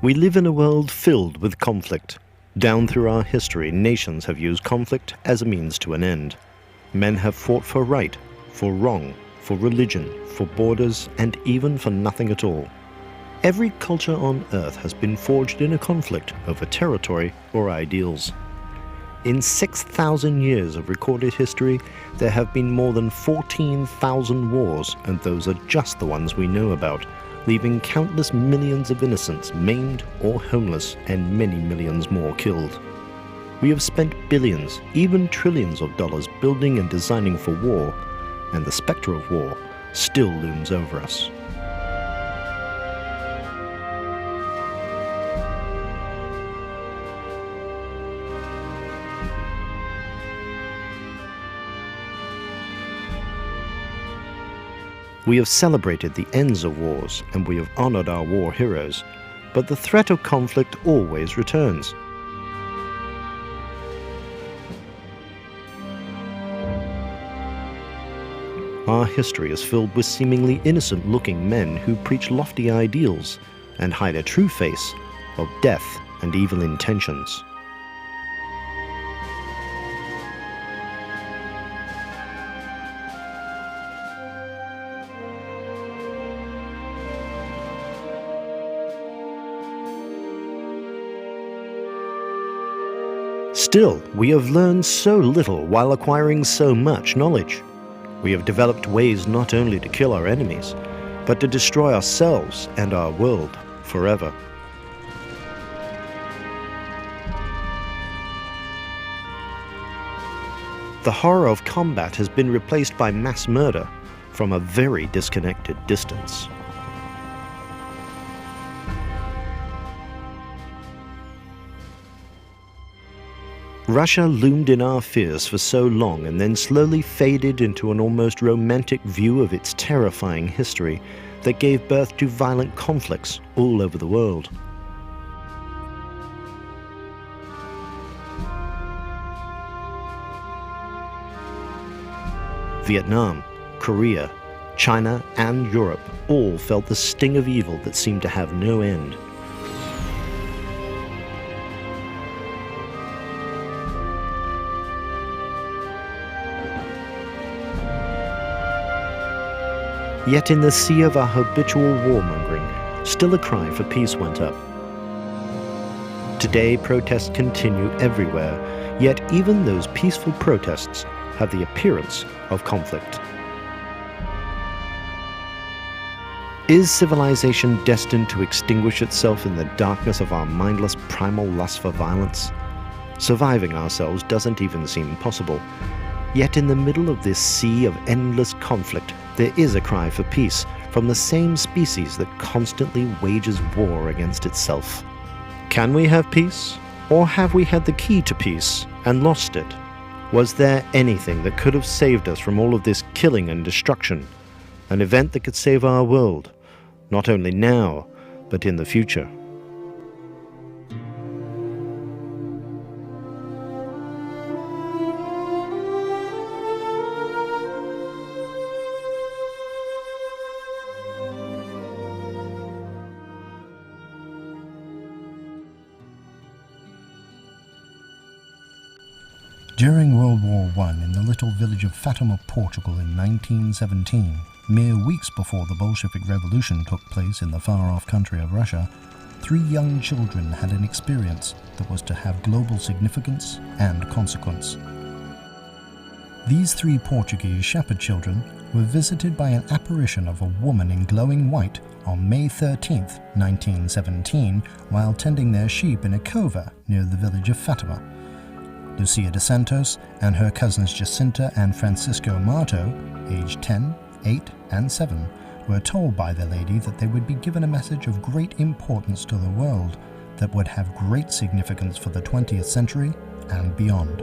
We live in a world filled with conflict. Down through our history, nations have used conflict as a means to an end. Men have fought for right, for wrong, for religion, for borders, and even for nothing at all. Every culture on Earth has been forged in a conflict over territory or ideals. In 6,000 years of recorded history, there have been more than 14,000 wars, and those are just the ones we know about, leaving countless millions of innocents maimed or homeless and many millions more killed. We have spent billions, even trillions of dollars building and designing for war, and the specter of war still looms over us. We have celebrated the ends of wars, and we have honored our war heroes, but the threat of conflict always returns. Our history is filled with seemingly innocent-looking men who preach lofty ideals and hide a true face of death and evil intentions. Still, we have learned so little while acquiring so much knowledge. We have developed ways not only to kill our enemies, but to destroy ourselves and our world forever. The horror of combat has been replaced by mass murder from a very disconnected distance. Russia loomed in our fears for so long and then slowly faded into an almost romantic view of its terrifying history that gave birth to violent conflicts all over the world. Vietnam, Korea, China, and Europe all felt the sting of evil that seemed to have no end. Yet in the sea of our habitual warmongering, still a cry for peace went up. Today, protests continue everywhere, yet even those peaceful protests have the appearance of conflict. Is civilization destined to extinguish itself in the darkness of our mindless primal lust for violence? Surviving ourselves doesn't even seem possible. Yet in the middle of this sea of endless conflict, there is a cry for peace from the same species that constantly wages war against itself. Can we have peace? Or have we had the key to peace and lost it? Was there anything that could have saved us from all of this killing and destruction? An event that could save our world, not only now, but in the future? During World War I in the little village of Fatima, Portugal in 1917, mere weeks before the Bolshevik Revolution took place in the far-off country of Russia, 3 young children had an experience that was to have global significance and consequence. These 3 Portuguese shepherd children were visited by an apparition of a woman in glowing white on May 13, 1917, while tending their sheep in a cova near the village of Fatima. Lucia dos Santos and her cousins Jacinta and Francisco Marto, aged 10, 8, and 7, were told by the lady that they would be given a message of great importance to the world that would have great significance for the 20th century and beyond.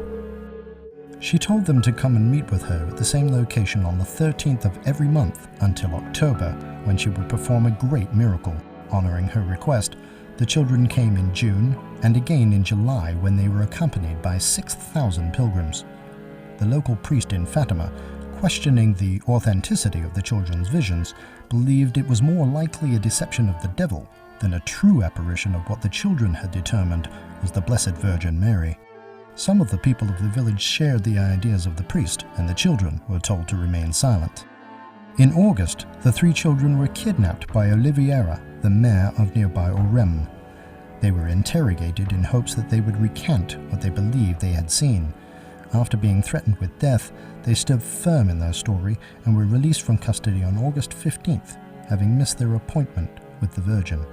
She told them to come and meet with her at the same location on the 13th of every month until October, when she would perform a great miracle. Honoring her request, the children came in June and again in July, when they were accompanied by 6,000 pilgrims. The local priest in Fatima, questioning the authenticity of the children's visions, believed it was more likely a deception of the devil then a true apparition of what the children had determined was the Blessed Virgin Mary. Some of the people of the village shared the ideas of the priest, and the children were told to remain silent. In August, the 3 children were kidnapped by Oliveira, the mayor of nearby Orem. They were interrogated in hopes that they would recant what they believed they had seen. After being threatened with death, they stood firm in their story and were released from custody on August 15th, having missed their appointment with the Virgin.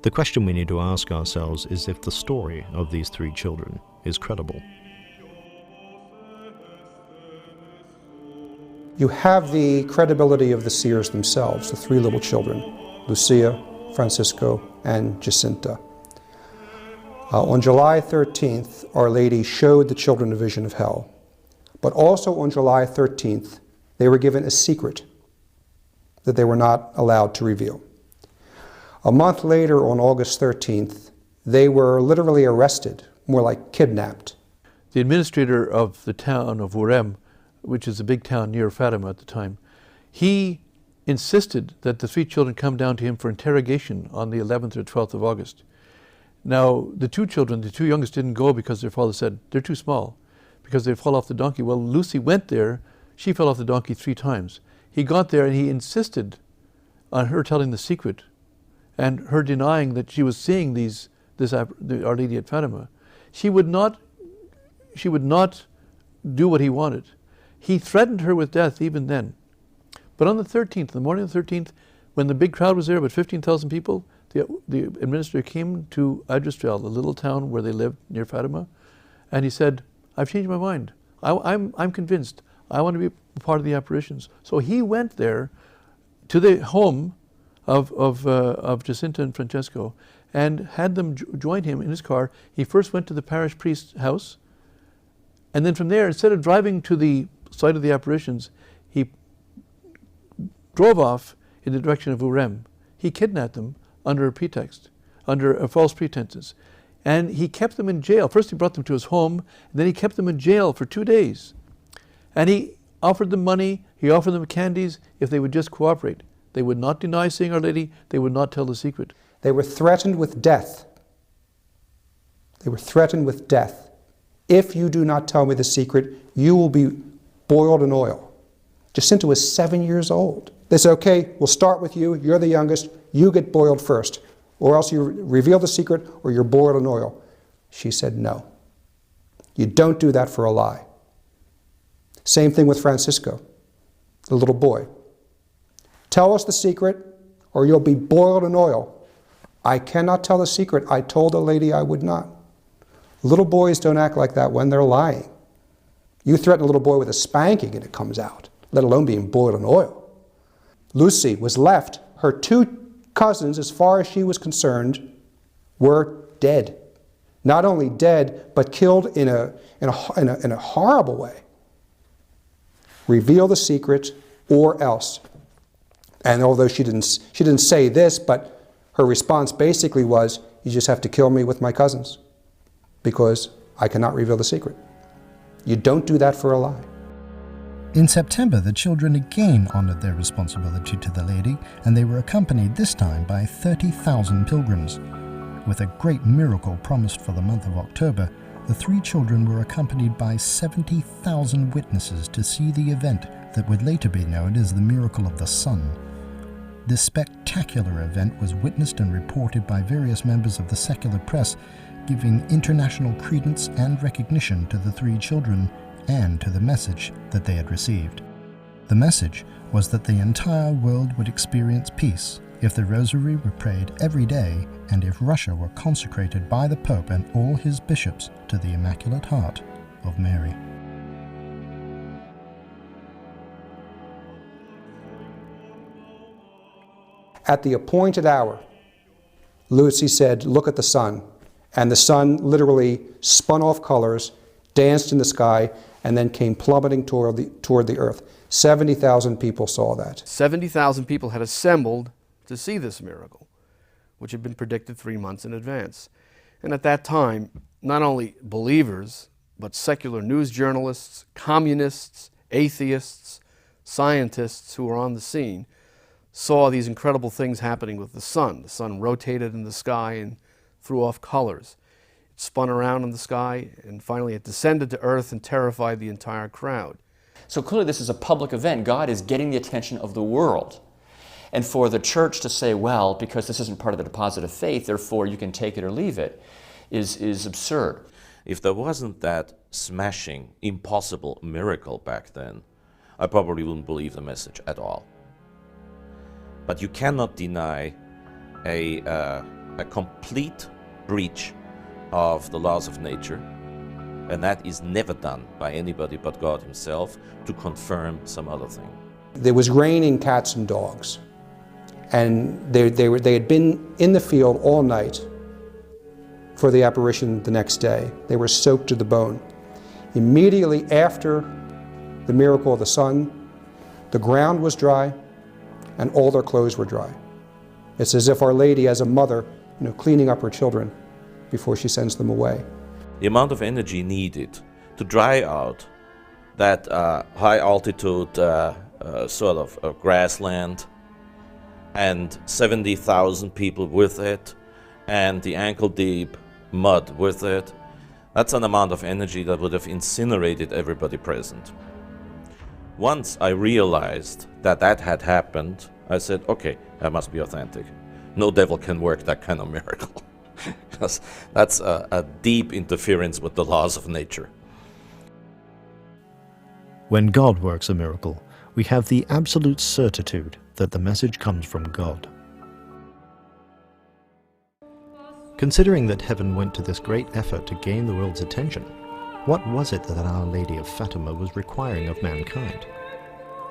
The question we need to ask ourselves is if the story of these 3 children is credible. You have the credibility of the seers themselves, the 3 little children, Lucia, Francisco, and Jacinta. On July 13th, Our Lady showed the children a vision of hell. But also on July 13th, they were given a secret that they were not allowed to reveal. A month later, on August 13th, they were literally arrested, more like kidnapped. The administrator of the town of Urem, which is a big town near Fatima at the time, he insisted that the 3 children come down to him for interrogation on the 11th or 12th of August. Now, the 2 children, the 2 youngest, didn't go because their father said, they're too small, because they'd fall off the donkey. Well, Lucy went there. She fell off the donkey 3 times. He got there and he insisted on her telling the secret and her denying that she was seeing the Our Lady at Fatima. She would not do what he wanted. He threatened her with death even then. But on the 13th, the morning of the 13th, when the big crowd was there, about 15,000 people, the administrator came to Adrastrel, the little town where they lived near Fatima, and he said, I've changed my mind. I'm convinced. I want to be part of the apparitions. So he went there to the home of Jacinta and Francesco and had them join him in his car. He first went to the parish priest's house, and then from there, instead of driving to the site of the apparitions, he drove off in the direction of Urem. He kidnapped them under a pretext, under false pretenses. And he kept them in jail. First he brought them to his home, and then he kept them in jail for 2 days. And he offered them money, he offered them candies if they would just cooperate. They would not deny seeing Our Lady, they would not tell the secret. They were threatened with death. They were threatened with death. If you do not tell me the secret, you will be boiled in oil. Jacinta was 7 years old. They said, okay, we'll start with you. You're the youngest. You get boiled first. Or else you reveal the secret or you're boiled in oil. She said, no. You don't do that for a lie. Same thing with Francisco, the little boy. Tell us the secret or you'll be boiled in oil. I cannot tell the secret. I told the lady I would not. Little boys don't act like that when they're lying. You threaten a little boy with a spanking and it comes out, let alone being boiled in oil. Lucy was left. Her 2 cousins, as far as she was concerned, were dead. Not only dead, but killed in a horrible way. Reveal the secret or else. And although she didn't say this, but her response basically was, you just have to kill me with my cousins because I cannot reveal the secret. You don't do that for a lie. In September, the children again honored their responsibility to the lady, and they were accompanied this time by 30,000 pilgrims. With a great miracle promised for the month of October, the 3 children were accompanied by 70,000 witnesses to see the event that would later be known as the Miracle of the Sun. This spectacular event was witnessed and reported by various members of the secular press, giving international credence and recognition to the 3 children and to the message that they had received. The message was that the entire world would experience peace if the Rosary were prayed every day and if Russia were consecrated by the Pope and all his bishops to the Immaculate Heart of Mary. At the appointed hour, Lucy said, look at the sun. And the sun literally spun off colors, danced in the sky, and then came plummeting toward the earth. 70,000 people saw that. 70,000 people had assembled to see this miracle, which had been predicted 3 months in advance. And at that time, not only believers, but secular news journalists, communists, atheists, scientists who were on the scene saw these incredible things happening with the sun. The sun rotated in the sky and threw off colors. It spun around in the sky, and finally it descended to earth and terrified the entire crowd. So clearly this is a public event. God is getting the attention of the world. And for the church to say, well, because this isn't part of the deposit of faith, therefore you can take it or leave it, is absurd. If there wasn't that smashing, impossible miracle back then, I probably wouldn't believe the message at all. But you cannot deny a complete breach of the laws of nature, and that is never done by anybody but God himself to confirm some other thing. There was raining cats and dogs, and they had been in the field all night for the apparition the next day. They were soaked to the bone. Immediately after the miracle of the sun, the ground was dry and all their clothes were dry. It's as if Our Lady, as a mother, cleaning up her children before she sends them away. The amount of energy needed to dry out that high altitude sort of grassland, and 70,000 people with it, and the ankle deep mud with it, that's an amount of energy that would have incinerated everybody present. Once I realized that that had happened, I said, okay, that must be authentic. No devil can work that kind of miracle. Because that's a deep interference with the laws of nature. When God works a miracle, we have the absolute certitude that the message comes from God. Considering that heaven went to this great effort to gain the world's attention, what was it that Our Lady of Fatima was requiring of mankind?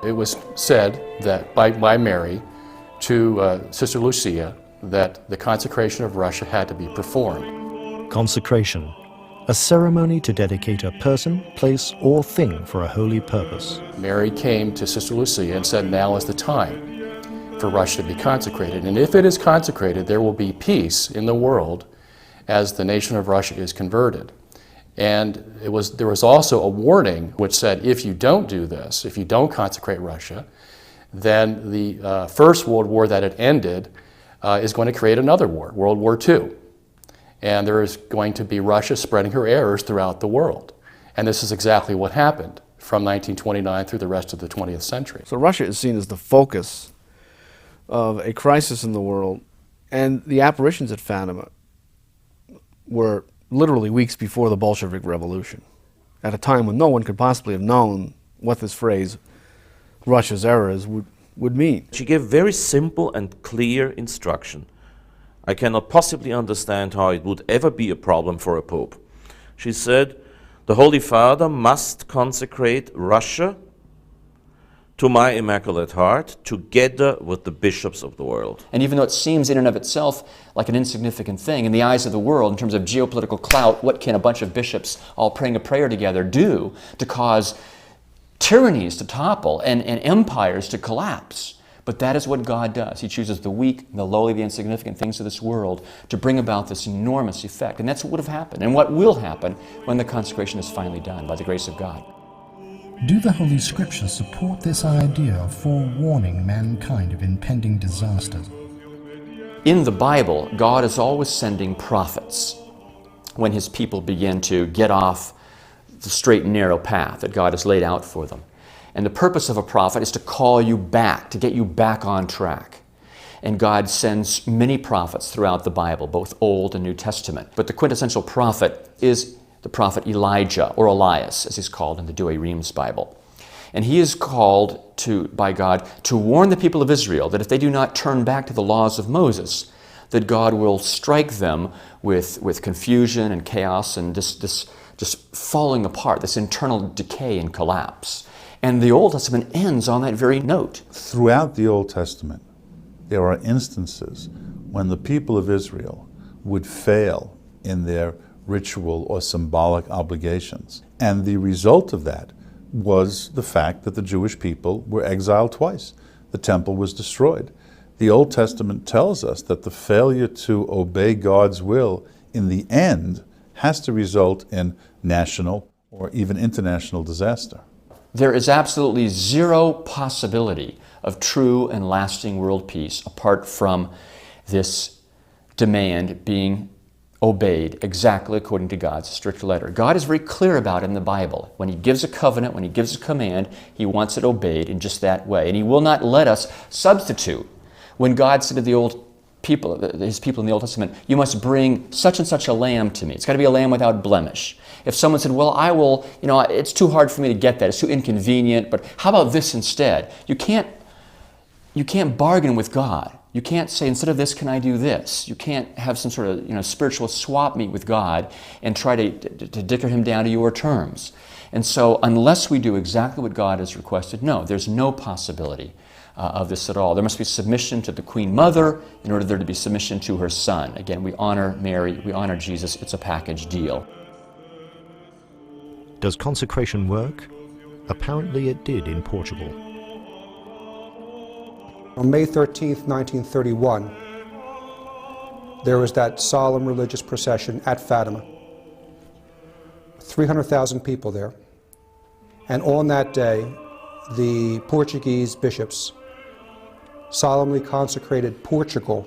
It was said that by Mary to Sister Lucia that the consecration of Russia had to be performed. Consecration, a ceremony to dedicate a person, place, or thing for a holy purpose. Mary came to Sister Lucia and said, now is the time for Russia to be consecrated. And if it is consecrated, there will be peace in the world as the nation of Russia is converted. And there was also a warning which said, if you don't do this, if you don't consecrate Russia, then the First World War that had ended is going to create another war, World War II. And there is going to be Russia spreading her errors throughout the world. And this is exactly what happened from 1929 through the rest of the 20th century. So Russia is seen as the focus of a crisis in the world, and the apparitions at Fatima were literally weeks before the Bolshevik Revolution, at a time when no one could possibly have known what this phrase, Russia's errors, would mean. She gave very simple and clear instruction. I cannot possibly understand how it would ever be a problem for a pope. She said, the Holy Father must consecrate Russia to my Immaculate Heart, together with the bishops of the world. And even though it seems in and of itself like an insignificant thing, in the eyes of the world, in terms of geopolitical clout, what can a bunch of bishops all praying a prayer together do to cause tyrannies to topple and empires to collapse? But that is what God does. He chooses the weak, the lowly, the insignificant things of this world to bring about this enormous effect. And that's what would have happened, and what will happen when the consecration is finally done by the grace of God. Do the Holy Scriptures support this idea of forewarning mankind of impending disasters? In the Bible, God is always sending prophets when His people begin to get off the straight and narrow path that God has laid out for them. And the purpose of a prophet is to call you back, to get you back on track. And God sends many prophets throughout the Bible, both Old and New Testament. But the quintessential prophet is the prophet Elijah, or Elias, as he's called in the Douay-Rheims Bible. And he is called by God to warn the people of Israel that if they do not turn back to the laws of Moses, that God will strike them with confusion and chaos and this just falling apart, this internal decay and collapse. And the Old Testament ends on that very note. Throughout the Old Testament, there are instances when the people of Israel would fail in their ritual or symbolic obligations. And the result of that was the fact that the Jewish people were exiled twice. The temple was destroyed. The Old Testament tells us that the failure to obey God's will in the end has to result in national or even international disaster. There is absolutely zero possibility of true and lasting world peace apart from this demand being obeyed exactly according to God's strict letter. God is very clear about it in the Bible. When He gives a covenant, when He gives a command, He wants it obeyed in just that way. And He will not let us substitute. When God said to the old people, His people in the Old Testament, you must bring such and such a lamb to me. It's got to be a lamb without blemish. If someone said, well, I will, it's too hard for me to get that. It's too inconvenient, but how about this instead? You can't bargain with God. You can't say, instead of this, can I do this? You can't have some sort of spiritual swap meet with God and try to dicker Him down to your terms. And so unless we do exactly what God has requested, no, there's no possibility of this at all. There must be submission to the Queen Mother in order there to be submission to her Son. Again, we honor Mary, we honor Jesus. It's a package deal. Does consecration work? Apparently it did in Portugal. On May 13th, 1931, there was that solemn religious procession at Fatima. 300,000 people there. And on that day, the Portuguese bishops solemnly consecrated Portugal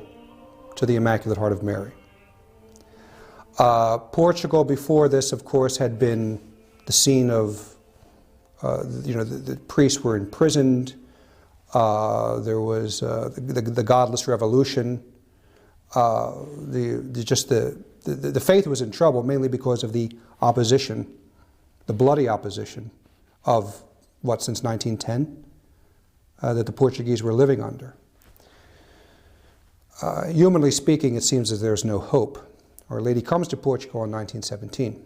to the Immaculate Heart of Mary. Portugal before this, of course, had been the scene of, the priests were imprisoned. There was the godless revolution. The faith was in trouble mainly because of the opposition, the bloody opposition of since 1910, that the Portuguese were living under. Humanly speaking, it seems that there's no hope. Our Lady comes to Portugal in 1917.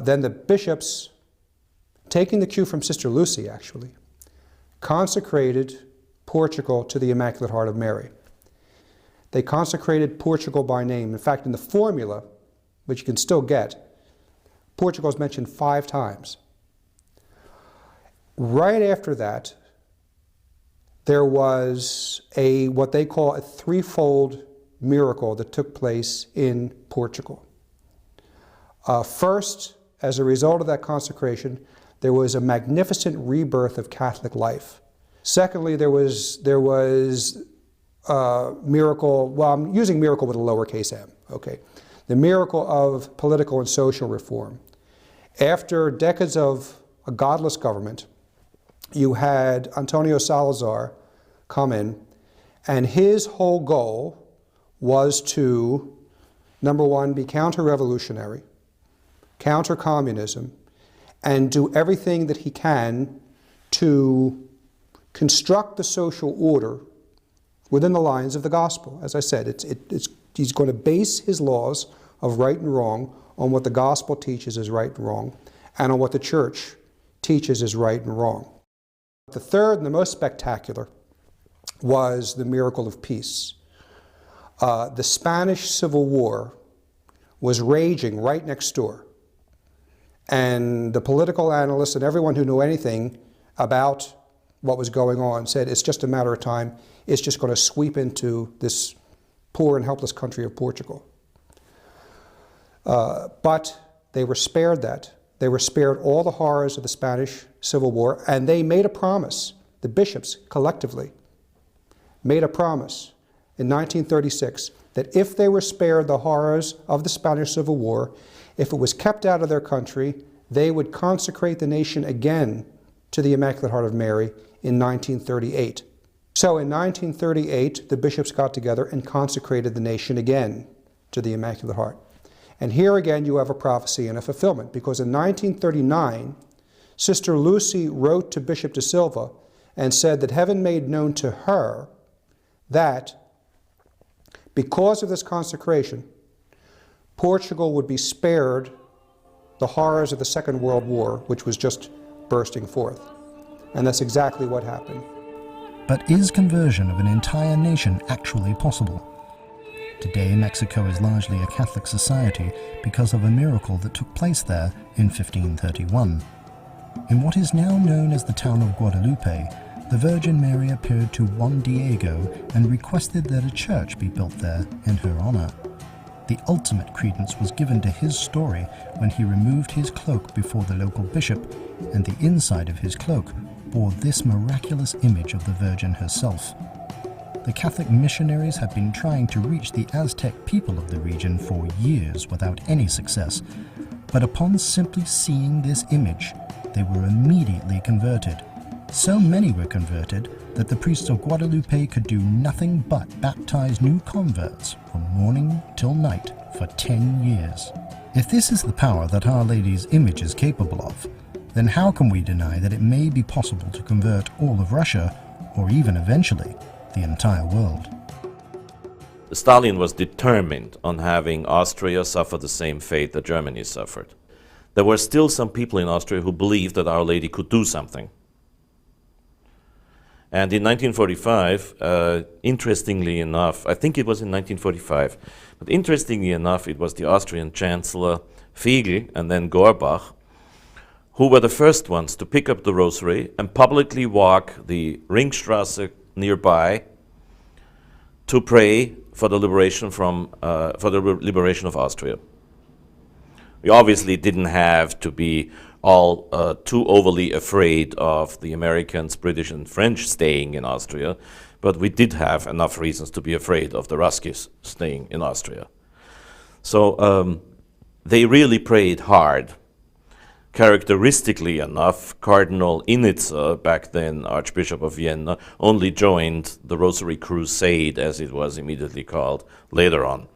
Then the bishops, taking the cue from Sister Lucy actually, consecrated Portugal to the Immaculate Heart of Mary. They consecrated Portugal by name. In fact, in the formula, which you can still get, Portugal is mentioned 5 times. Right after that, there was what they call a threefold miracle that took place in Portugal. First, as a result of that consecration, there was a magnificent rebirth of Catholic life. Secondly, there was miracle, well, I'm using miracle with a lowercase m, okay. The miracle of political and social reform. After decades of a godless government, you had Antonio Salazar come in, and his whole goal was to, number one, be counter-revolutionary, counter-communism, and do everything that he can to construct the social order within the lines of the gospel. As I said, he's going to base his laws of right and wrong on what the gospel teaches is right and wrong, and on what the church teaches is right and wrong. The third and the most spectacular was the miracle of peace. The Spanish Civil War was raging right next door. And the political analysts and everyone who knew anything about what was going on said it's just a matter of time. It's just going to sweep into this poor and helpless country of Portugal. But they were spared that. They were spared all the horrors of the Spanish Civil War, and they made a promise, the bishops collectively made a promise in 1936 that if they were spared the horrors of the Spanish Civil War, if it was kept out of their country, they would consecrate the nation again to the Immaculate Heart of Mary in 1938. So in 1938, the bishops got together and consecrated the nation again to the Immaculate Heart. And here again you have a prophecy and a fulfillment, because in 1939, Sister Lucy wrote to Bishop de Silva and said that heaven made known to her that because of this consecration, Portugal would be spared the horrors of the Second World War, which was just bursting forth. And that's exactly what happened. But is conversion of an entire nation actually possible? Today, Mexico is largely a Catholic society because of a miracle that took place there in 1531. In what is now known as the town of Guadalupe, the Virgin Mary appeared to Juan Diego and requested that a church be built there in her honor. The ultimate credence was given to his story when he removed his cloak before the local bishop, and the inside of his cloak bore this miraculous image of the Virgin herself. The Catholic missionaries had been trying to reach the Aztec people of the region for years without any success, but upon simply seeing this image, they were immediately converted. So many were converted that the priests of Guadalupe could do nothing but baptize new converts from morning till night for 10 years. If this is the power that Our Lady's image is capable of, then how can we deny that it may be possible to convert all of Russia, or even eventually, the entire world? Stalin was determined on having Austria suffer the same fate that Germany suffered. There were still some people in Austria who believed that Our Lady could do something. And in 1945, interestingly enough, I think it was in 1945, but interestingly enough, it was the Austrian Chancellor Fegel and then Gorbach who were the first ones to pick up the rosary and publicly walk the Ringstrasse nearby to pray for the liberation of Austria. We obviously didn't have to be all too overly afraid of the Americans, British, and French staying in Austria, but we did have enough reasons to be afraid of the Ruskies staying in Austria. So they really prayed hard. Characteristically enough, Cardinal Initzer, back then Archbishop of Vienna, only joined the Rosary Crusade, as it was immediately called, later on.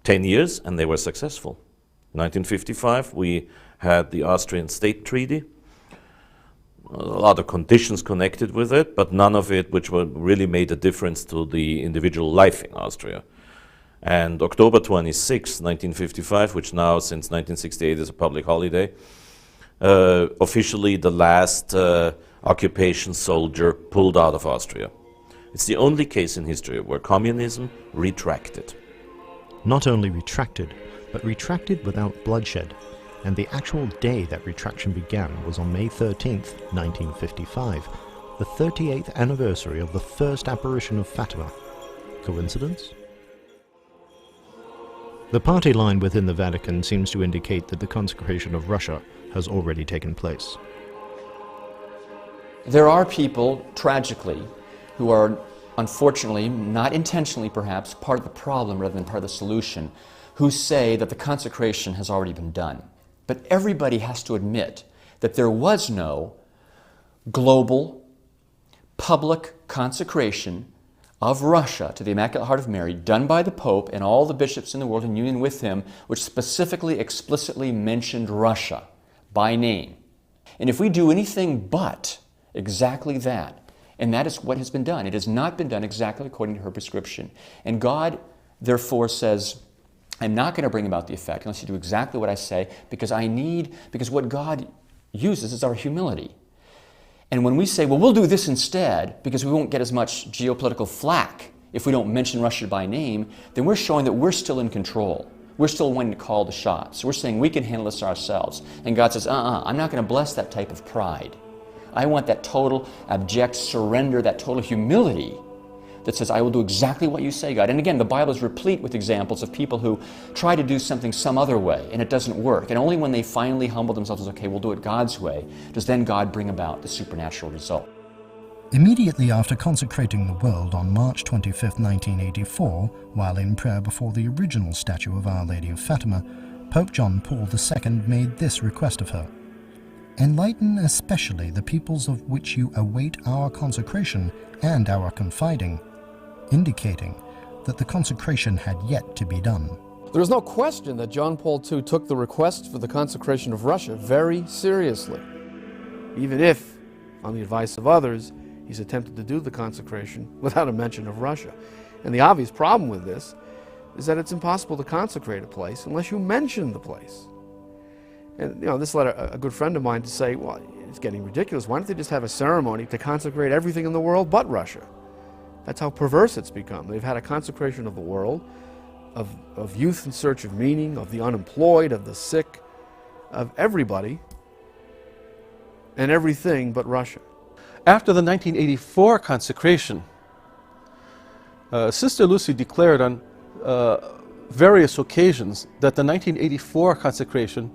10 years, and they were successful. 1955, we had the Austrian State Treaty, a lot of conditions connected with it, but none of it which really made a difference to the individual life in Austria. And October 26, 1955, which now since 1968 is a public holiday, officially the last occupation soldier pulled out of Austria. It's the only case in history where communism retracted. Not only retracted, but retracted without bloodshed, and the actual day that retraction began was on May 13th, 1955, the 38th anniversary of the first apparition of Fatima. Coincidence? The party line within the Vatican seems to indicate that the consecration of Russia has already taken place. There are people, tragically, who are unfortunately, not intentionally perhaps, part of the problem rather than part of the solution, who say that the consecration has already been done. But everybody has to admit that there was no global, public consecration of Russia to the Immaculate Heart of Mary done by the Pope and all the bishops in the world in union with him, which specifically, explicitly mentioned Russia by name. And if we do anything but exactly that, and that is what has been done, it has not been done exactly according to her prescription. And God, therefore, says, I'm not going to bring about the effect unless you do exactly what I say, because what God uses is our humility. And when we say, well, we'll do this instead because we won't get as much geopolitical flack if we don't mention Russia by name, then we're showing that we're still in control. We're still wanting to call the shots. We're saying we can handle this ourselves. And God says, I'm not going to bless that type of pride. I want that total abject surrender, that total humility that says, I will do exactly what you say, God. And again, the Bible is replete with examples of people who try to do something some other way, and it doesn't work. And only when they finally humble themselves and say, okay, we'll do it God's way, does then God bring about the supernatural result. Immediately after consecrating the world on March 25, 1984, while in prayer before the original statue of Our Lady of Fatima, Pope John Paul II made this request of her: enlighten especially the peoples of which you await our consecration and our confiding, indicating that the consecration had yet to be done. There is no question that John Paul II took the request for the consecration of Russia very seriously, even if, on the advice of others, he's attempted to do the consecration without a mention of Russia. And the obvious problem with this is that it's impossible to consecrate a place unless you mention the place. And this led a good friend of mine to say, well, it's getting ridiculous. Why don't they just have a ceremony to consecrate everything in the world but Russia? That's how perverse it's become. They've had a consecration of the world, of youth in search of meaning, of the unemployed, of the sick, of everybody and everything but Russia. After the 1984 consecration, Sister Lucy declared on various occasions that the 1984 consecration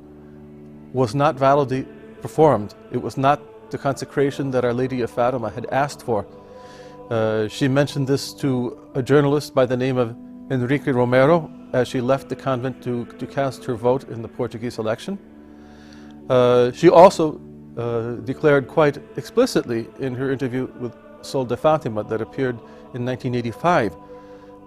was not validly performed. It was not the consecration that Our Lady of Fatima had asked for. She mentioned this to a journalist by the name of Enrique Romero as she left the convent to cast her vote in the Portuguese election. She also declared quite explicitly in her interview with Sol de Fatima that appeared in 1985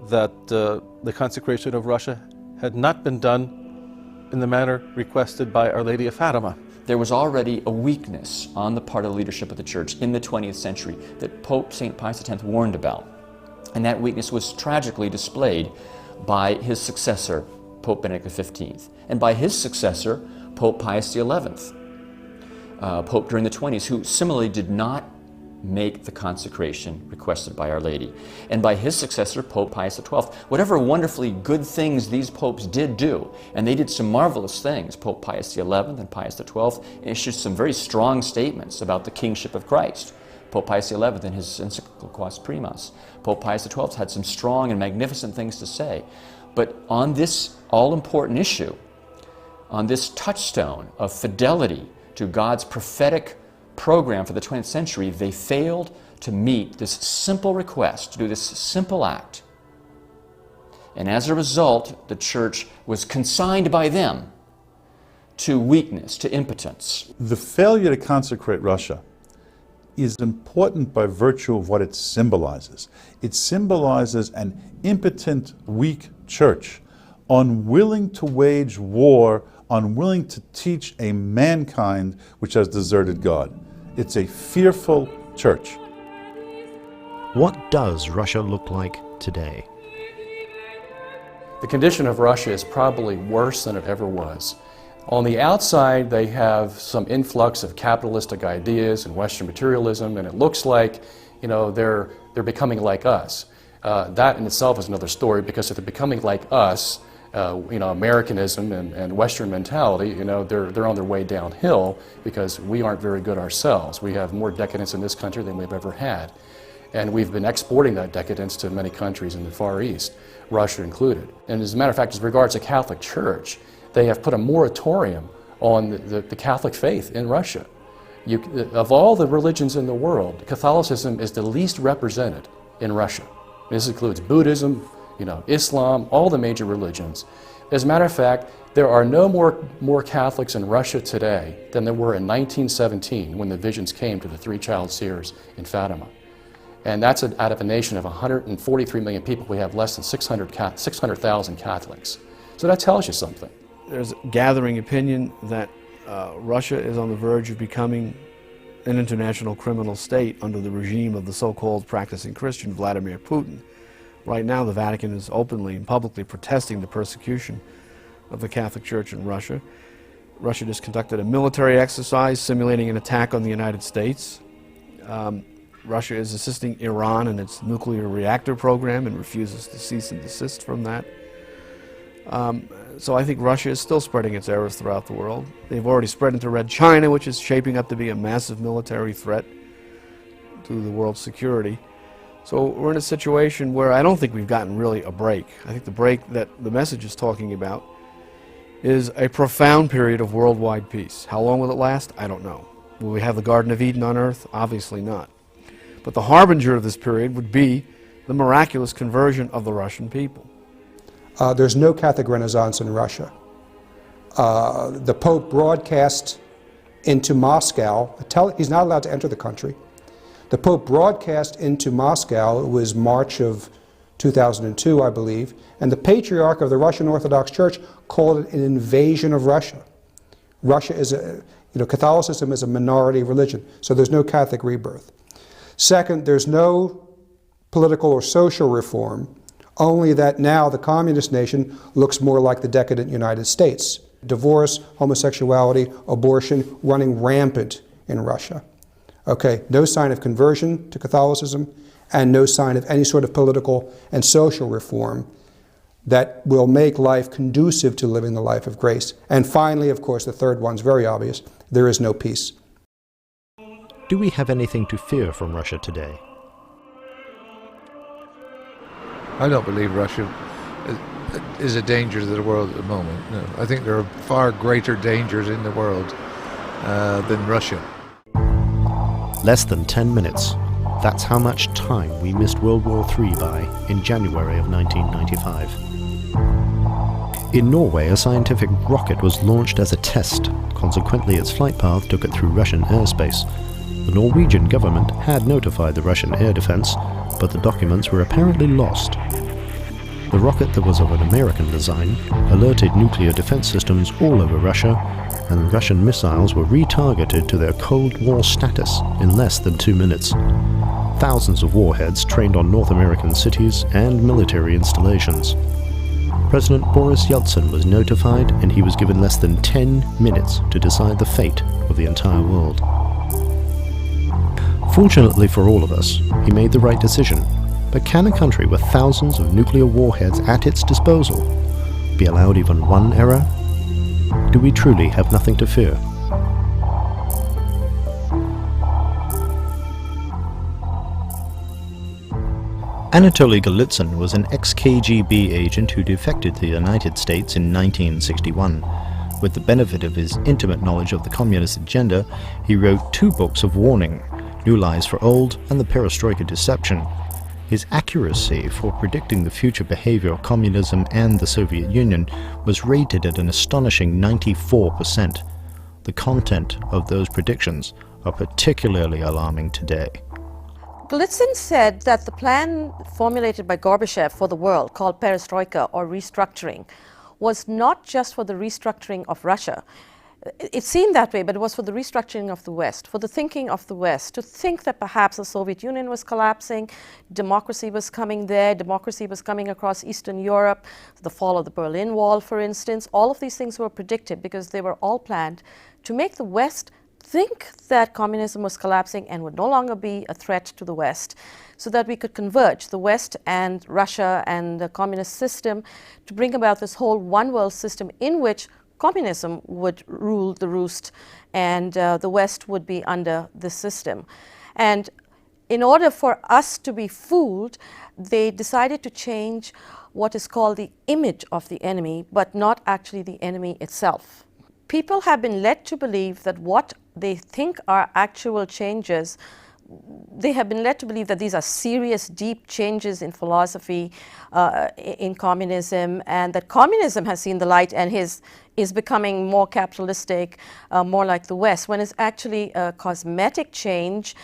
that the consecration of Russia had not been done in the manner requested by Our Lady of Fatima. There was already a weakness on the part of the leadership of the Church in the 20th century that Pope St. Pius X warned about. And that weakness was tragically displayed by his successor, Pope Benedict XV, and by his successor, Pope Pius XI, Pope during the 20s, who similarly did not make the consecration requested by Our Lady. And by his successor, Pope Pius XII. Whatever wonderfully good things these popes did do, and they did some marvelous things, Pope Pius XI and Pius XII issued some very strong statements about the kingship of Christ. Pope Pius XI in his encyclical Quas Primas. Pope Pius XII had some strong and magnificent things to say. But on this all-important issue, on this touchstone of fidelity to God's prophetic program for the 20th century, they failed to meet this simple request, to do this simple act. And as a result, the Church was consigned by them to weakness, to impotence. The failure to consecrate Russia is important by virtue of what it symbolizes. It symbolizes an impotent, weak church, unwilling to wage war, unwilling to teach a mankind which has deserted God. It's a fearful church. What does Russia look like today? The condition of Russia is probably worse than it ever was. On the outside, they have some influx of capitalistic ideas and Western materialism, and it looks like, they're becoming like us. That in itself is another story, because if they're becoming like us, Americanism and Western mentality, they're on their way downhill, because we aren't very good ourselves. We have more decadence in this country than we've ever had. And we've been exporting that decadence to many countries in the Far East, Russia included. And as a matter of fact, as regards the Catholic Church, they have put a moratorium on the Catholic faith in Russia. Of all the religions in the world, Catholicism is the least represented in Russia. This includes Buddhism, Islam, all the major religions. As a matter of fact, there are no more Catholics in Russia today than there were in 1917 when the visions came to the three-child seers in Fatima. And that's out of a nation of 143 million people. We have less than 600,000 Catholics. So that tells you something. There's gathering opinion that Russia is on the verge of becoming an international criminal state under the regime of the so-called practicing Christian Vladimir Putin. Right now, the Vatican is openly and publicly protesting the persecution of the Catholic Church in Russia. Russia just conducted a military exercise simulating an attack on the United States. Russia is assisting Iran in its nuclear reactor program and refuses to cease and desist from that. So I think Russia is still spreading its errors throughout the world. They've already spread into Red China, which is shaping up to be a massive military threat to the world's security. So we're in a situation where I don't think we've gotten really a break. I think the break that the message is talking about is a profound period of worldwide peace. How long will it last? I don't know. Will we have the Garden of Eden on earth? Obviously not. But the harbinger of this period would be the miraculous conversion of the Russian people. There's no Catholic Renaissance in Russia. The Pope broadcast into Moscow. He's not allowed to enter the country. The Pope broadcast into Moscow. It was March of 2002, I believe, and the Patriarch of the Russian Orthodox Church called it an invasion of Russia. Russia is Catholicism is a minority religion, so there's no Catholic rebirth. Second, there's no political or social reform, only that now the communist nation looks more like the decadent United States. Divorce, homosexuality, abortion running rampant in Russia. Okay, no sign of conversion to Catholicism and no sign of any sort of political and social reform that will make life conducive to living the life of grace. And finally, of course, the third one's very obvious, there is no peace. Do we have anything to fear from Russia today? I don't believe Russia is a danger to the world at the moment. No, I think there are far greater dangers in the world than Russia. Less than 10 minutes. That's how much time we missed World War III by in January of 1995. In Norway, a scientific rocket was launched as a test. Consequently, its flight path took it through Russian airspace. The Norwegian government had notified the Russian air defense, but the documents were apparently lost. The rocket, that was of an American design, alerted nuclear defense systems all over Russia, and Russian missiles were retargeted to their Cold War status in less than 2 minutes. Thousands of warheads trained on North American cities and military installations. President Boris Yeltsin was notified, and he was given less than 10 minutes to decide the fate of the entire world. Fortunately for all of us, he made the right decision. But can a country with thousands of nuclear warheads at its disposal be allowed even one error? Do we truly have nothing to fear? Anatoly Golitsyn was an ex-KGB agent who defected to the United States in 1961. With the benefit of his intimate knowledge of the communist agenda, he wrote 2 books of warning, New Lies for Old and The Perestroika Deception. His accuracy for predicting the future behavior of communism and the Soviet Union was rated at an astonishing 94%. The content of those predictions are particularly alarming today. Golitsyn said that the plan formulated by Gorbachev for the world, called perestroika or restructuring, was not just for the restructuring of Russia. It seemed that way, but it was for the restructuring of the West, for the thinking of the West, to think that perhaps the Soviet Union was collapsing, democracy was coming there, democracy was coming across Eastern Europe, the fall of the Berlin Wall, for instance. All of these things were predicted because they were all planned to make the West think that communism was collapsing and would no longer be a threat to the West, so that we could converge, the West and Russia and the communist system, to bring about this whole one world system in which communism would rule the roost and the West would be under the system. And in order for us to be fooled, they decided to change what is called the image of the enemy, but not actually the enemy itself. People have been led to believe that what they think are actual changes, they have been led to believe that these are serious, deep changes in philosophy, in communism, and that communism has seen the light and is becoming more capitalistic, more like the West, when it's actually a cosmetic change.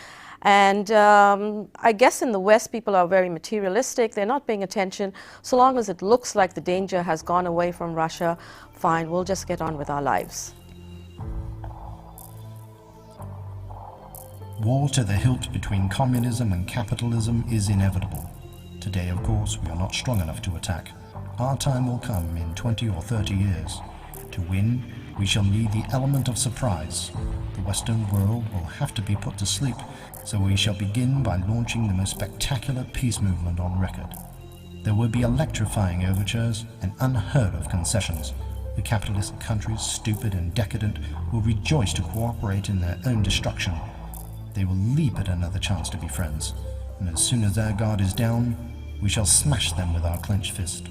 And I guess in the West, people are very materialistic. They're not paying attention. So long as it looks like the danger has gone away from Russia, fine, we'll just get on with our lives. War to the hilt between communism and capitalism is inevitable. Today, of course, we are not strong enough to attack. Our time will come in 20 or 30 years. To win, we shall need the element of surprise. The Western world will have to be put to sleep, so we shall begin by launching the most spectacular peace movement on record. There will be electrifying overtures and unheard of concessions. The capitalist countries, stupid and decadent, will rejoice to cooperate in their own destruction. They will leap at another chance to be friends, and as soon as their guard is down, we shall smash them with our clenched fist.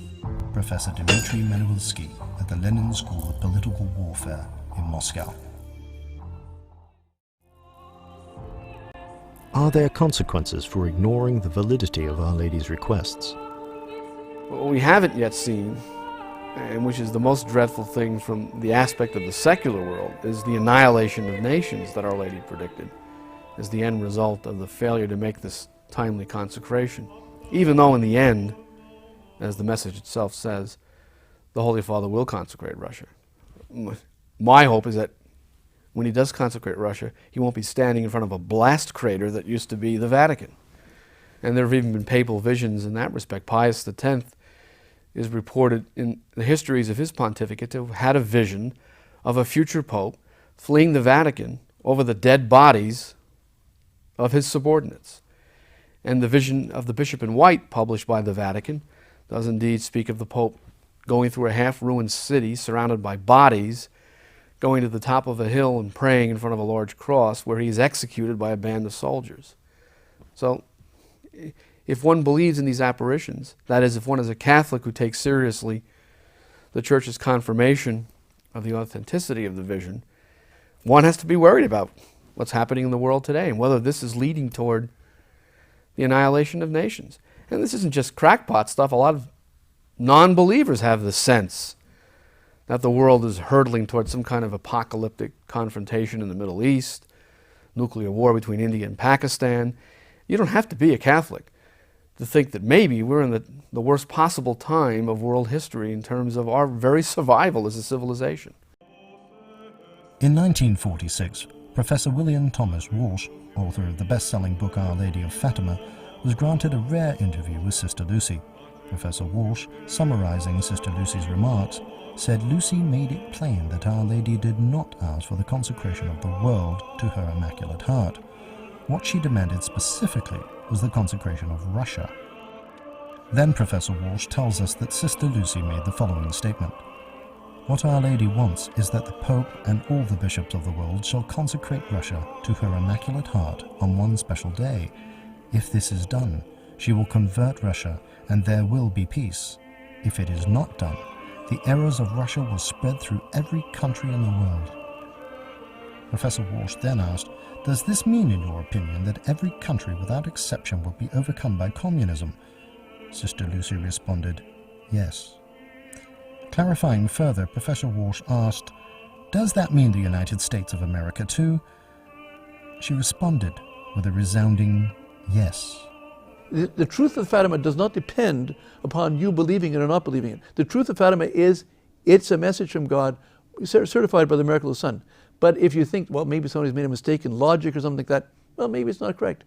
Professor Dmitry Menevsky at the Lenin School of Political Warfare in Moscow. Are there consequences for ignoring the validity of Our Lady's requests? What we haven't yet seen, and which is the most dreadful thing from the aspect of the secular world, is the annihilation of nations that Our Lady predicted as the end result of the failure to make this timely consecration. Even though in the end, as the message itself says, the Holy Father will consecrate Russia. My hope is that when he does consecrate Russia, he won't be standing in front of a blast crater that used to be the Vatican. And there have even been papal visions in that respect. Pius X is reported in the histories of his pontificate to have had a vision of a future pope fleeing the Vatican over the dead bodies of his subordinates. And the vision of the Bishop in White, published by the Vatican, does indeed speak of the Pope going through a half-ruined city surrounded by bodies, going to the top of a hill and praying in front of a large cross where he is executed by a band of soldiers. So, if one believes in these apparitions, that is, if one is a Catholic who takes seriously the Church's confirmation of the authenticity of the vision, one has to be worried about what's happening in the world today and whether this is leading toward the annihilation of nations. And this isn't just crackpot stuff. A lot of non-believers have the sense that the world is hurtling towards some kind of apocalyptic confrontation in the Middle East, nuclear war between India and Pakistan. You don't have to be a Catholic to think that maybe we're in the worst possible time of world history in terms of our very survival as a civilization. In 1946, Professor William Thomas Walsh, author of the best-selling book Our Lady of Fatima, was granted a rare interview with Sister Lucy. Professor Walsh, summarizing Sister Lucy's remarks, said Lucy made it plain that Our Lady did not ask for the consecration of the world to her Immaculate Heart. What she demanded specifically was the consecration of Russia. Then Professor Walsh tells us that Sister Lucy made the following statement. What Our Lady wants is that the Pope and all the bishops of the world shall consecrate Russia to her Immaculate Heart on one special day. If this is done, she will convert Russia and there will be peace. If it is not done, the errors of Russia will spread through every country in the world. Professor Walsh then asked, does this mean, in your opinion, that every country without exception will be overcome by communism? Sister Lucy responded, yes. Clarifying further, Professor Walsh asked, does that mean the United States of America too? She responded with a resounding yes. The truth of Fatima does not depend upon you believing it or not believing it. The truth of Fatima is, it's a message from God, certified by the miracle of the Son. But if you think, well, maybe somebody's made a mistake in logic or something like that, well, maybe it's not correct.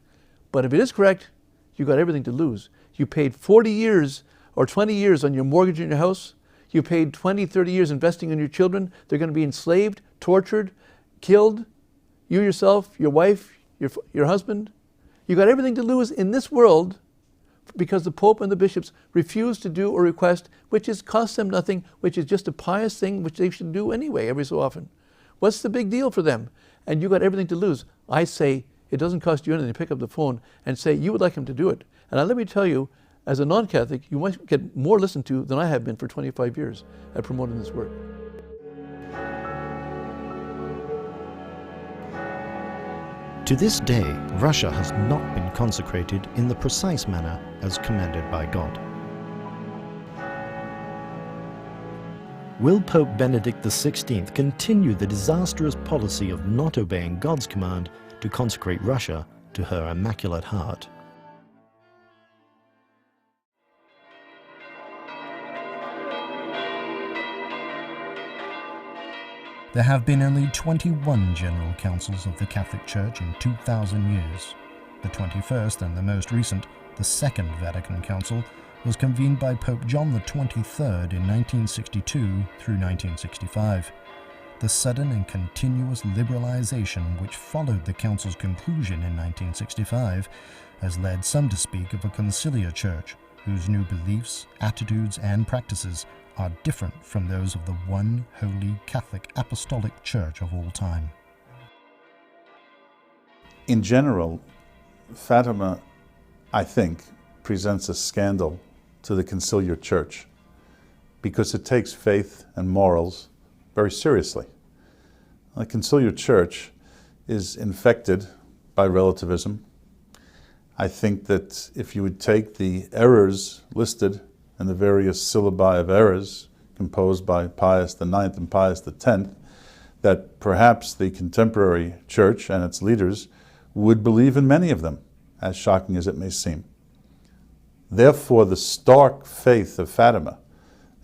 But if it is correct, you've got everything to lose. You paid 40 years or 20 years on your mortgage in your house. You paid 20, 30 years investing in your children. They're going to be enslaved, tortured, killed. You yourself, your wife, your husband. You've got everything to lose in this world because the Pope and the bishops refuse to do or request, which costs them nothing, which is just a pious thing which they should do anyway every so often. What's the big deal for them? And you've got everything to lose. I say it doesn't cost you anything to pick up the phone and say you would like him to do it. And let me tell you, as a non-Catholic, you might get more listened to than I have been for 25 years at promoting this work. To this day, Russia has not been consecrated in the precise manner as commanded by God. Will Pope Benedict XVI continue the disastrous policy of not obeying God's command to consecrate Russia to her Immaculate Heart? There have been only 21 General Councils of the Catholic Church in 2,000 years. The 21st and the most recent, the Second Vatican Council, was convened by Pope John XXIII in 1962 through 1965. The sudden and continuous liberalization which followed the Council's conclusion in 1965 has led some to speak of a conciliar church whose new beliefs, attitudes, and practices are different from those of the one holy Catholic Apostolic Church of all time. In general, Fatima, I think, presents a scandal to the conciliar church because it takes faith and morals very seriously. The conciliar church is infected by relativism. I think that if you would take the errors listed and the various syllabi of errors composed by Pius IX and Pius X, that perhaps the contemporary church and its leaders would believe in many of them, as shocking as it may seem. Therefore, the stark faith of Fatima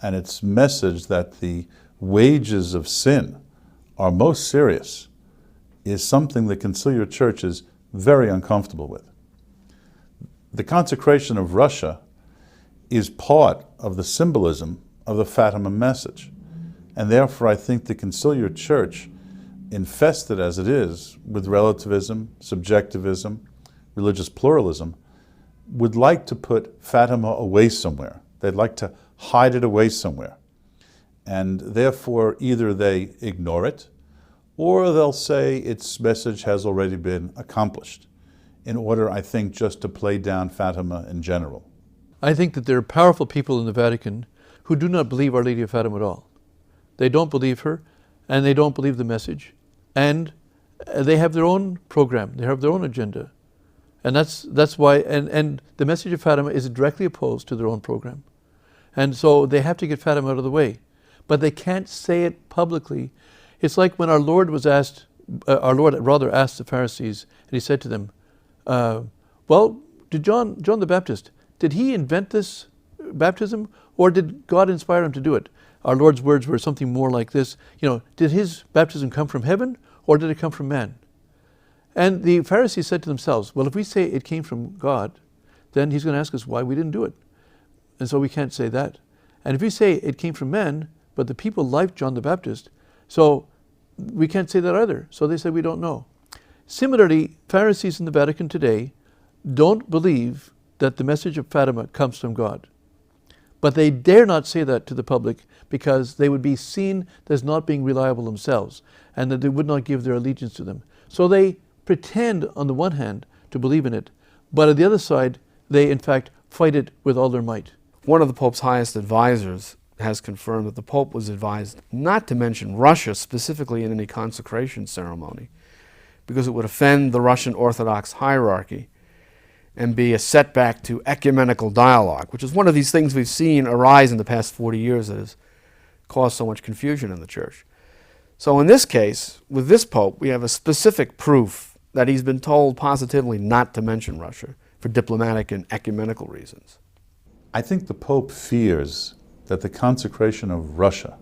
and its message that the wages of sin are most serious is something the conciliar church is very uncomfortable with. The consecration of Russia is part of the symbolism of the Fatima message. And therefore I think the conciliar church, infested as it is with relativism, subjectivism, religious pluralism, would like to put Fatima away somewhere. They'd like to hide it away somewhere. And therefore either they ignore it or they'll say its message has already been accomplished in order, I think, just to play down Fatima in general. I think that there are powerful people in the Vatican who do not believe Our Lady of Fatima at all. They don't believe her, and they don't believe the message. And They have their own program. They have their own agenda. And that's why, and the message of Fatima is directly opposed to their own program. And so they have to get Fatima out of the way. But they can't say it publicly. It's like when our Lord was asked, asked the Pharisees, and he said to them, well, did John the Baptist, did he invent this baptism, or did God inspire him to do it? Our Lord's words were something more like this, did his baptism come from heaven, or did it come from man? And the Pharisees said to themselves, well, if we say it came from God, then he's going to ask us why we didn't do it. And so we can't say that. And if we say it came from man, but the people liked John the Baptist, so we can't say that either. So they said, we don't know. Similarly, Pharisees in the Vatican today don't believe that the message of Fatima comes from God. But they dare not say that to the public because they would be seen as not being reliable themselves and that they would not give their allegiance to them. So they pretend on the one hand to believe in it, but on the other side, they in fact fight it with all their might. One of the Pope's highest advisors has confirmed that the Pope was advised not to mention Russia specifically in any consecration ceremony because it would offend the Russian Orthodox hierarchy and be a setback to ecumenical dialogue, which is one of these things we've seen arise in the past 40 years that has caused so much confusion in the Church. So in this case, with this Pope, we have a specific proof that he's been told positively not to mention Russia for diplomatic and ecumenical reasons. I think the Pope fears that the consecration of Russia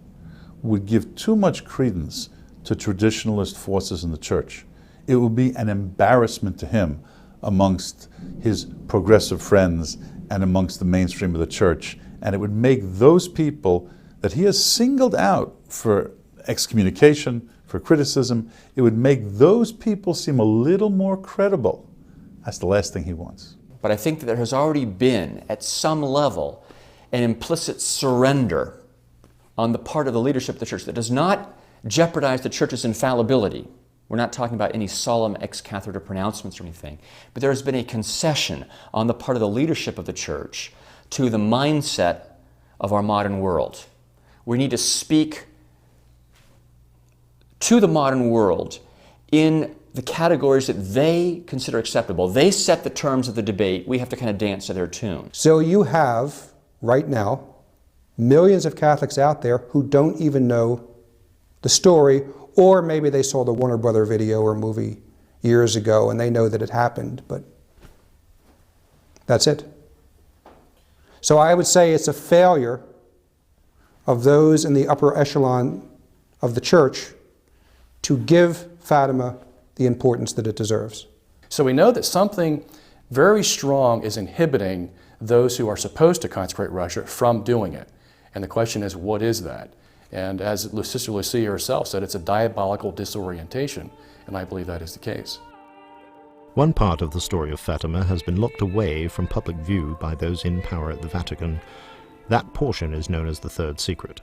would give too much credence to traditionalist forces in the Church. It would be an embarrassment to him amongst his progressive friends and amongst the mainstream of the Church, and it would make those people that he has singled out for excommunication, for criticism, it would make those people seem a little more credible. That's the last thing he wants. But I think that there has already been, at some level, an implicit surrender on the part of the leadership of the Church that does not jeopardize the Church's infallibility. We're not talking about any solemn ex cathedra pronouncements or anything, but there has been a concession on the part of the leadership of the Church to the mindset of our modern world. We need to speak to the modern world in the categories that they consider acceptable. They set the terms of the debate. We have to kind of dance to their tune. So you have, right now, millions of Catholics out there who don't even know the story, or maybe they saw the Warner Brother video or movie years ago and they know that it happened, but that's it. So I would say it's a failure of those in the upper echelon of the Church to give Fatima the importance that it deserves. So we know that something very strong is inhibiting those who are supposed to consecrate Russia from doing it. And the question is, what is that? And as Sister Lucia herself said, it's a diabolical disorientation, and I believe that is the case. One part of the story of Fatima has been locked away from public view by those in power at the Vatican. That portion is known as the Third Secret.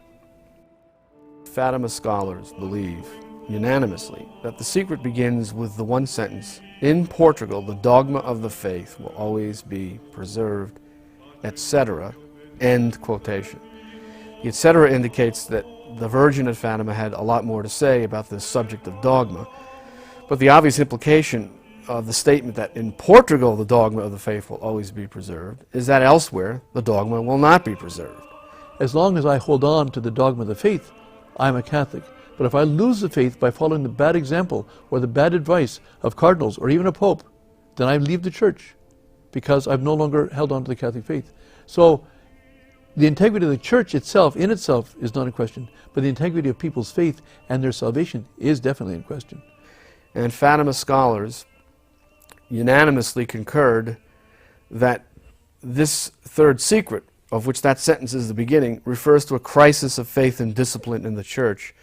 Fatima scholars believe unanimously that the secret begins with the one sentence, "In Portugal, the dogma of the faith will always be preserved," etc., end quotation. The etc. indicates that the Virgin at Fatima had a lot more to say about this subject of dogma, but the obvious implication of the statement that in Portugal the dogma of the faith will always be preserved is that elsewhere the dogma will not be preserved. As long as I hold on to the dogma of the faith, I'm a Catholic. But if I lose the faith by following the bad example or the bad advice of cardinals or even a pope, then I leave the Church because I've no longer held on to the Catholic faith. So the integrity of the Church itself, in itself, is not in question, but the integrity of people's faith and their salvation is definitely in question. And Fatima scholars unanimously concurred that this third secret, of which that sentence is the beginning, refers to a crisis of faith and discipline in the Church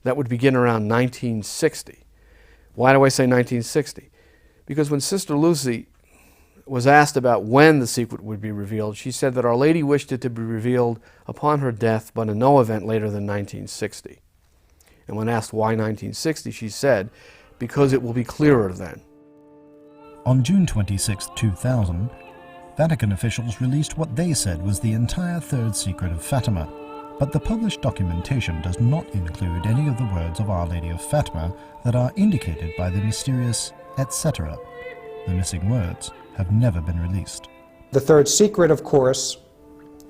that would begin around 1960. Why do I say 1960? Because when Sister Lucy was asked about when the secret would be revealed, she said that Our Lady wished it to be revealed upon her death, but in no event later than 1960. And when asked why 1960, she said, because it will be clearer then. On June 26, 2000, Vatican officials released what they said was the entire Third Secret of Fatima, But the published documentation does not include any of the words of Our Lady of Fatima that are indicated by the mysterious etc. The missing words have never been released. The third secret, of course,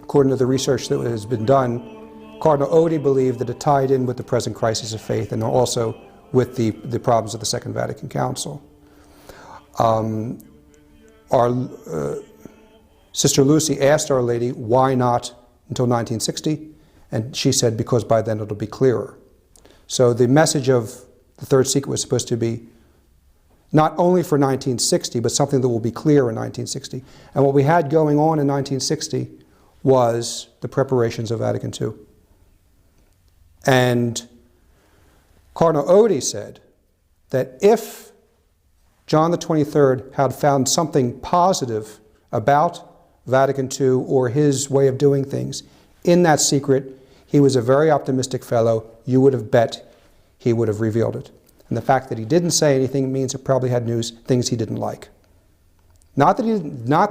according to the research that has been done, Cardinal Odie believed that it tied in with the present crisis of faith and also with the problems of the Second Vatican Council. Sister Lucy asked Our Lady, why not until 1960? And she said, because by then it'll be clearer. So the message of the third secret was supposed to be not only for 1960, but something that will be clear in 1960. And what we had going on in 1960 was the preparations of Vatican II. And Cardinal Odie said that if John the 23rd had found something positive about Vatican II or his way of doing things in that secret, he was a very optimistic fellow. You would have bet he would have revealed it. And the fact that he didn't say anything means it probably had things he didn't like. Not that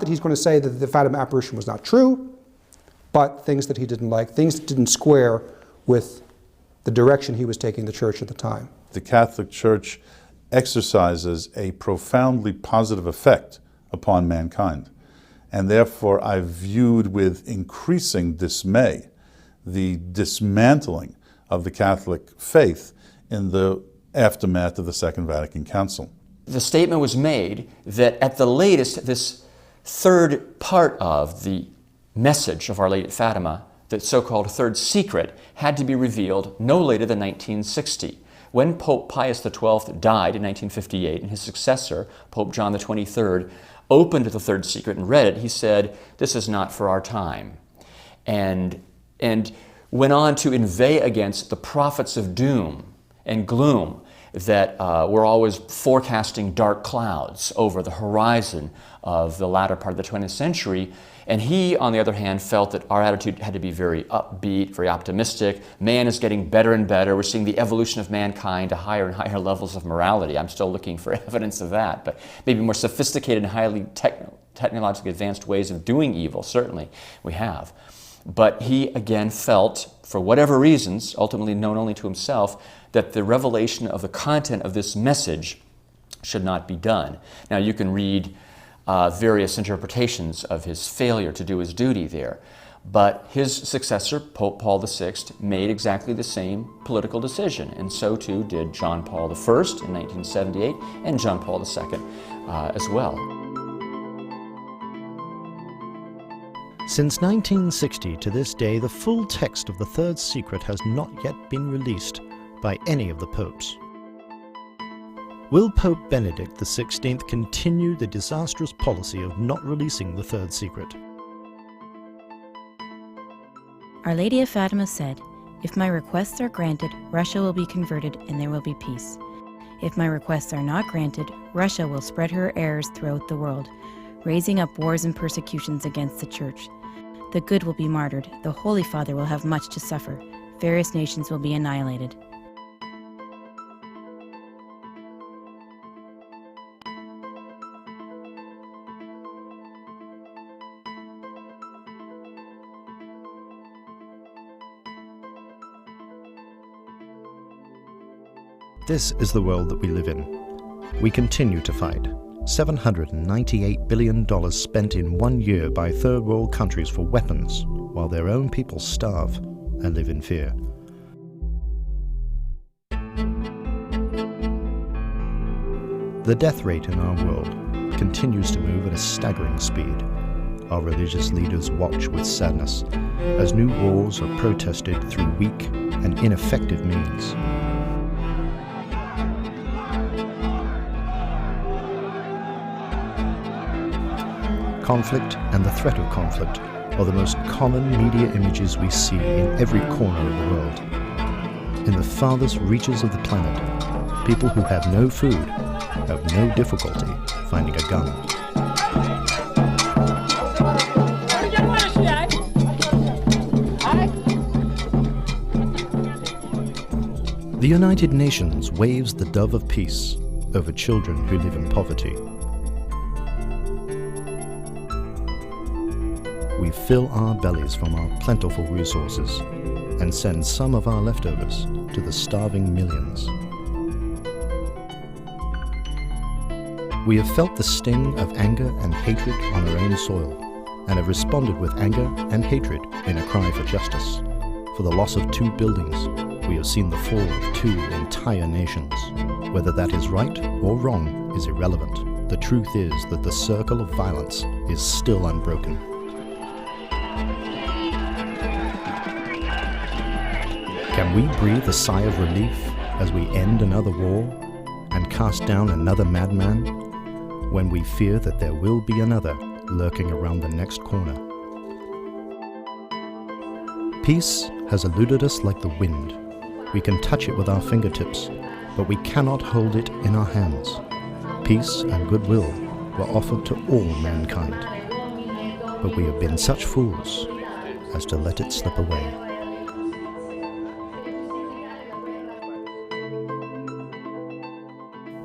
he's going to say that the Fatima apparition was not true, but things that he didn't like, things that didn't square with the direction he was taking the church at the time. The Catholic Church exercises a profoundly positive effect upon mankind. And therefore, I viewed with increasing dismay the dismantling of the Catholic faith in the aftermath of the Second Vatican Council. The statement was made that at the latest, this third part of the message of Our Lady at Fatima, the so-called third secret, had to be revealed no later than 1960. When Pope Pius XII died in 1958, and his successor, Pope John the 23rd, opened the third secret and read it, he said, "This is not for our time," and went on to inveigh against the prophets of doom and gloom that were always forecasting dark clouds over the horizon of the latter part of the 20th century. And he, on the other hand, felt that our attitude had to be very upbeat, very optimistic. Man is getting better and better. We're seeing the evolution of mankind to higher and higher levels of morality. I'm still looking for evidence of that, but maybe more sophisticated and highly technologically advanced ways of doing evil, certainly we have. But he again felt, for whatever reasons, ultimately known only to himself, that the revelation of the content of this message should not be done. Now you can read various interpretations of his failure to do his duty there, but his successor, Pope Paul VI, made exactly the same political decision, and so too did John Paul I in 1978 and John Paul II as well. Since 1960 to this day, the full text of the third secret has not yet been released by any of the popes. Will Pope Benedict XVI continue the disastrous policy of not releasing the third secret? Our Lady of Fatima said, "If my requests are granted, Russia will be converted and there will be peace. If my requests are not granted, Russia will spread her errors throughout the world, raising up wars and persecutions against the Church. The good will be martyred, the Holy Father will have much to suffer, various nations will be annihilated." This is the world that we live in. We continue to fight. $798 billion spent in 1 year by third world countries for weapons, while their own people starve and live in fear. The death rate in our world continues to move at a staggering speed. Our religious leaders watch with sadness as new wars are protested through weak and ineffective means. Conflict and the threat of conflict are the most common media images we see in every corner of the world. In the farthest reaches of the planet, people who have no food have no difficulty finding a gun. The United Nations waves the dove of peace over children who live in poverty. We fill our bellies from our plentiful resources, and send some of our leftovers to the starving millions. We have felt the sting of anger and hatred on our own soil, and have responded with anger and hatred in a cry for justice. For the loss of 2 buildings, we have seen the fall of 2 entire nations. Whether that is right or wrong is irrelevant. The truth is that the circle of violence is still unbroken. Can we breathe a sigh of relief as we end another war and cast down another madman, when we fear that there will be another lurking around the next corner? Peace has eluded us like the wind. We can touch it with our fingertips, but we cannot hold it in our hands. Peace and goodwill were offered to all mankind, but we have been such fools as to let it slip away.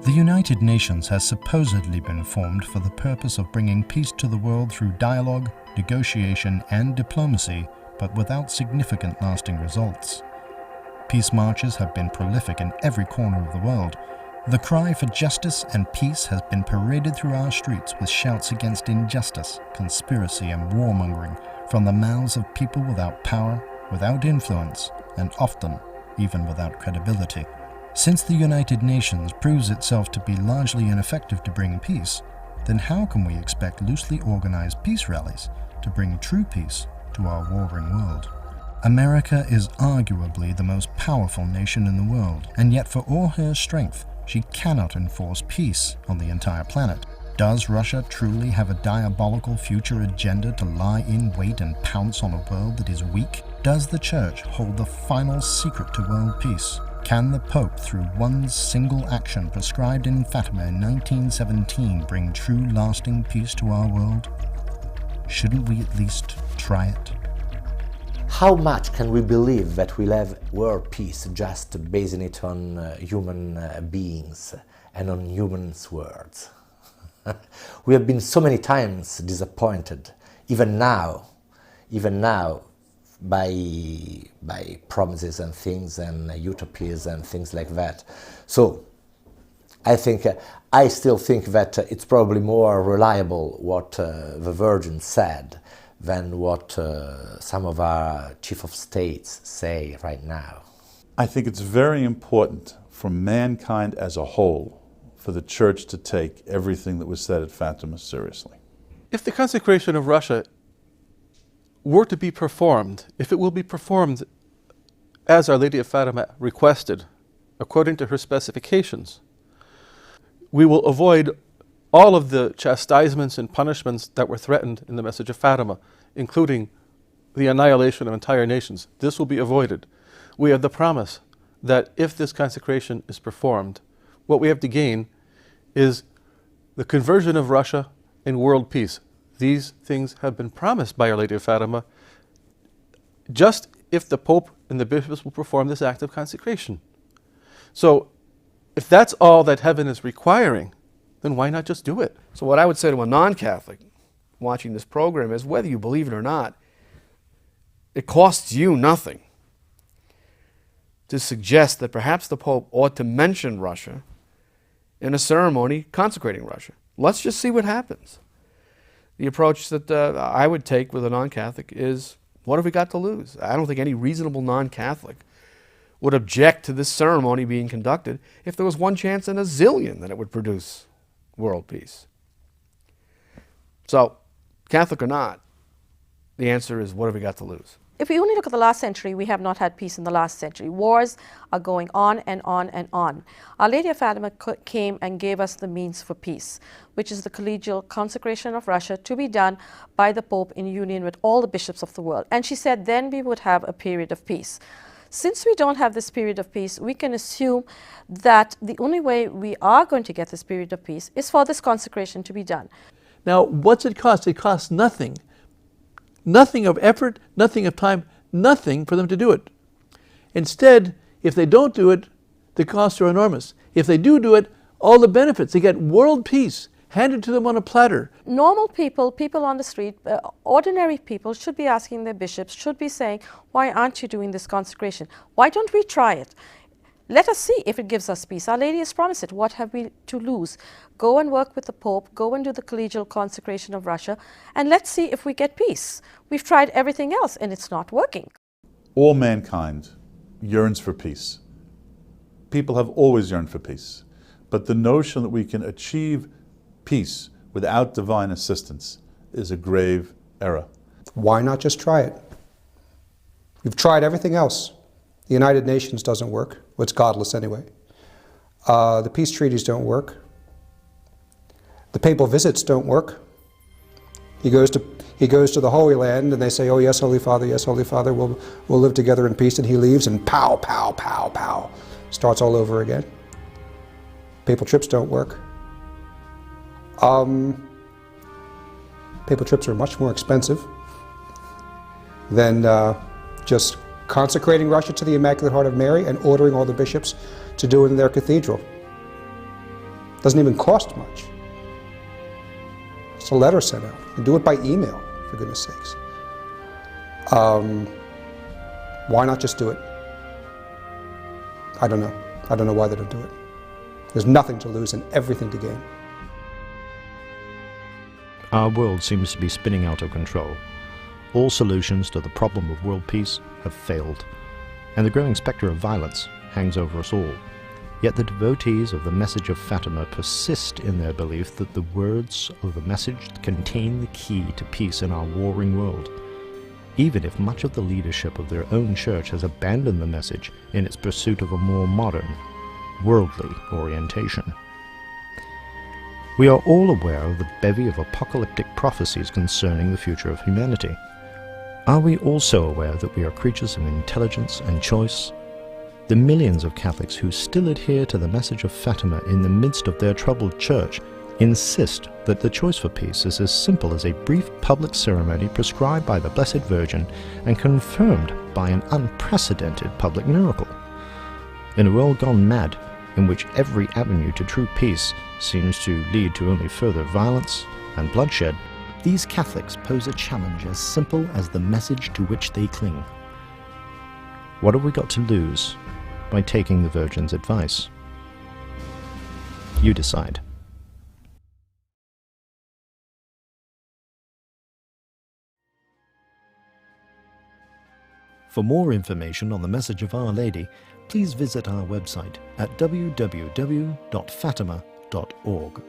The United Nations has supposedly been formed for the purpose of bringing peace to the world through dialogue, negotiation, and diplomacy, but without significant lasting results. Peace marches have been prolific in every corner of the world. The cry for justice and peace has been paraded through our streets with shouts against injustice, conspiracy, and warmongering from the mouths of people without power, without influence, and often even without credibility. Since the United Nations proves itself to be largely ineffective to bring peace, then how can we expect loosely organized peace rallies to bring true peace to our warring world? America is arguably the most powerful nation in the world, and yet for all her strength, she cannot enforce peace on the entire planet. Does Russia truly have a diabolical future agenda to lie in wait and pounce on a world that is weak? Does the Church hold the final secret to world peace? Can the Pope, through one single action prescribed in Fatima in 1917, bring true lasting peace to our world? Shouldn't we at least try it? How much can we believe that we'll have world peace just basing it on human beings and on humans' words? We have been so many times disappointed, even now, by promises and things and utopias and things like that. So I still think that it's probably more reliable what the Virgin said than what some of our chief of states say right now. I think it's very important for mankind as a whole for the Church to take everything that was said at Fatima seriously. If the consecration of Russia were to be performed, if it will be performed as Our Lady of Fatima requested, according to her specifications, we will avoid all of the chastisements and punishments that were threatened in the message of Fatima, including the annihilation of entire nations. This will be avoided. We have the promise that if this consecration is performed, what we have to gain is the conversion of Russia and world peace. These things have been promised by Our Lady of Fatima, just if the Pope and the bishops will perform this act of consecration. So, if that's all that heaven is requiring, then why not just do it? So what I would say to a non-Catholic watching this program is, whether you believe it or not, it costs you nothing to suggest that perhaps the Pope ought to mention Russia in a ceremony consecrating Russia. Let's just see what happens. The approach that I would take with a non-Catholic is, what have we got to lose? I don't think any reasonable non-Catholic would object to this ceremony being conducted if there was one chance in a zillion that it would produce world peace. So, Catholic or not, the answer is, what have we got to lose? If we only look at the last century, we have not had peace in the last century. Wars are going on and on and on. Our Lady of Fatima came and gave us the means for peace, which is the collegial consecration of Russia to be done by the Pope in union with all the bishops of the world. And she said then we would have a period of peace. Since we don't have this period of peace, we can assume that the only way we are going to get this period of peace is for this consecration to be done. Now, what's it cost? It costs nothing. Nothing of effort, nothing of time, nothing for them to do it. Instead, if they don't do it, the costs are enormous. If they do it, all the benefits. They get world peace. handed to them on a platter. Normal people, people on the street, ordinary people should be asking their bishops, should be saying, why aren't you doing this consecration? Why don't we try it? Let us see if it gives us peace. Our Lady has promised it. What have we to lose? Go and work with the Pope, go and do the collegial consecration of Russia, and let's see if we get peace. We've tried everything else and it's not working. All mankind yearns for peace. People have always yearned for peace. But the notion that we can achieve peace without divine assistance is a grave error. Why not just try it? You've tried everything else. The United Nations doesn't work. Well, it's godless anyway. The peace treaties don't work. The papal visits don't work. He goes to the Holy Land and they say, oh yes, Holy Father, we'll live together in peace, and he leaves and pow, pow, pow, pow. Starts all over again. Papal trips don't work. Papal trips are much more expensive than just consecrating Russia to the Immaculate Heart of Mary and ordering all the bishops to do it in their cathedral. Doesn't even cost much. Just a letter sent out. You can do it by email, for goodness sakes. Why not just do it? I don't know. I don't know why they don't do it. There's nothing to lose and everything to gain. Our world seems to be spinning out of control. All solutions to the problem of world peace have failed, and the growing spectre of violence hangs over us all. Yet the devotees of the message of Fatima persist in their belief that the words of the message contain the key to peace in our warring world, even if much of the leadership of their own church has abandoned the message in its pursuit of a more modern, worldly orientation. We are all aware of the bevy of apocalyptic prophecies concerning the future of humanity. Are we also aware that we are creatures of intelligence and choice? The millions of Catholics who still adhere to the message of Fatima in the midst of their troubled church insist that the choice for peace is as simple as a brief public ceremony prescribed by the Blessed Virgin and confirmed by an unprecedented public miracle. In a world gone mad, in which every avenue to true peace seems to lead to only further violence and bloodshed, these Catholics pose a challenge as simple as the message to which they cling. What have we got to lose by taking the Virgin's advice? You decide. For more information on the message of Our Lady, please visit our website at www.fatima.org.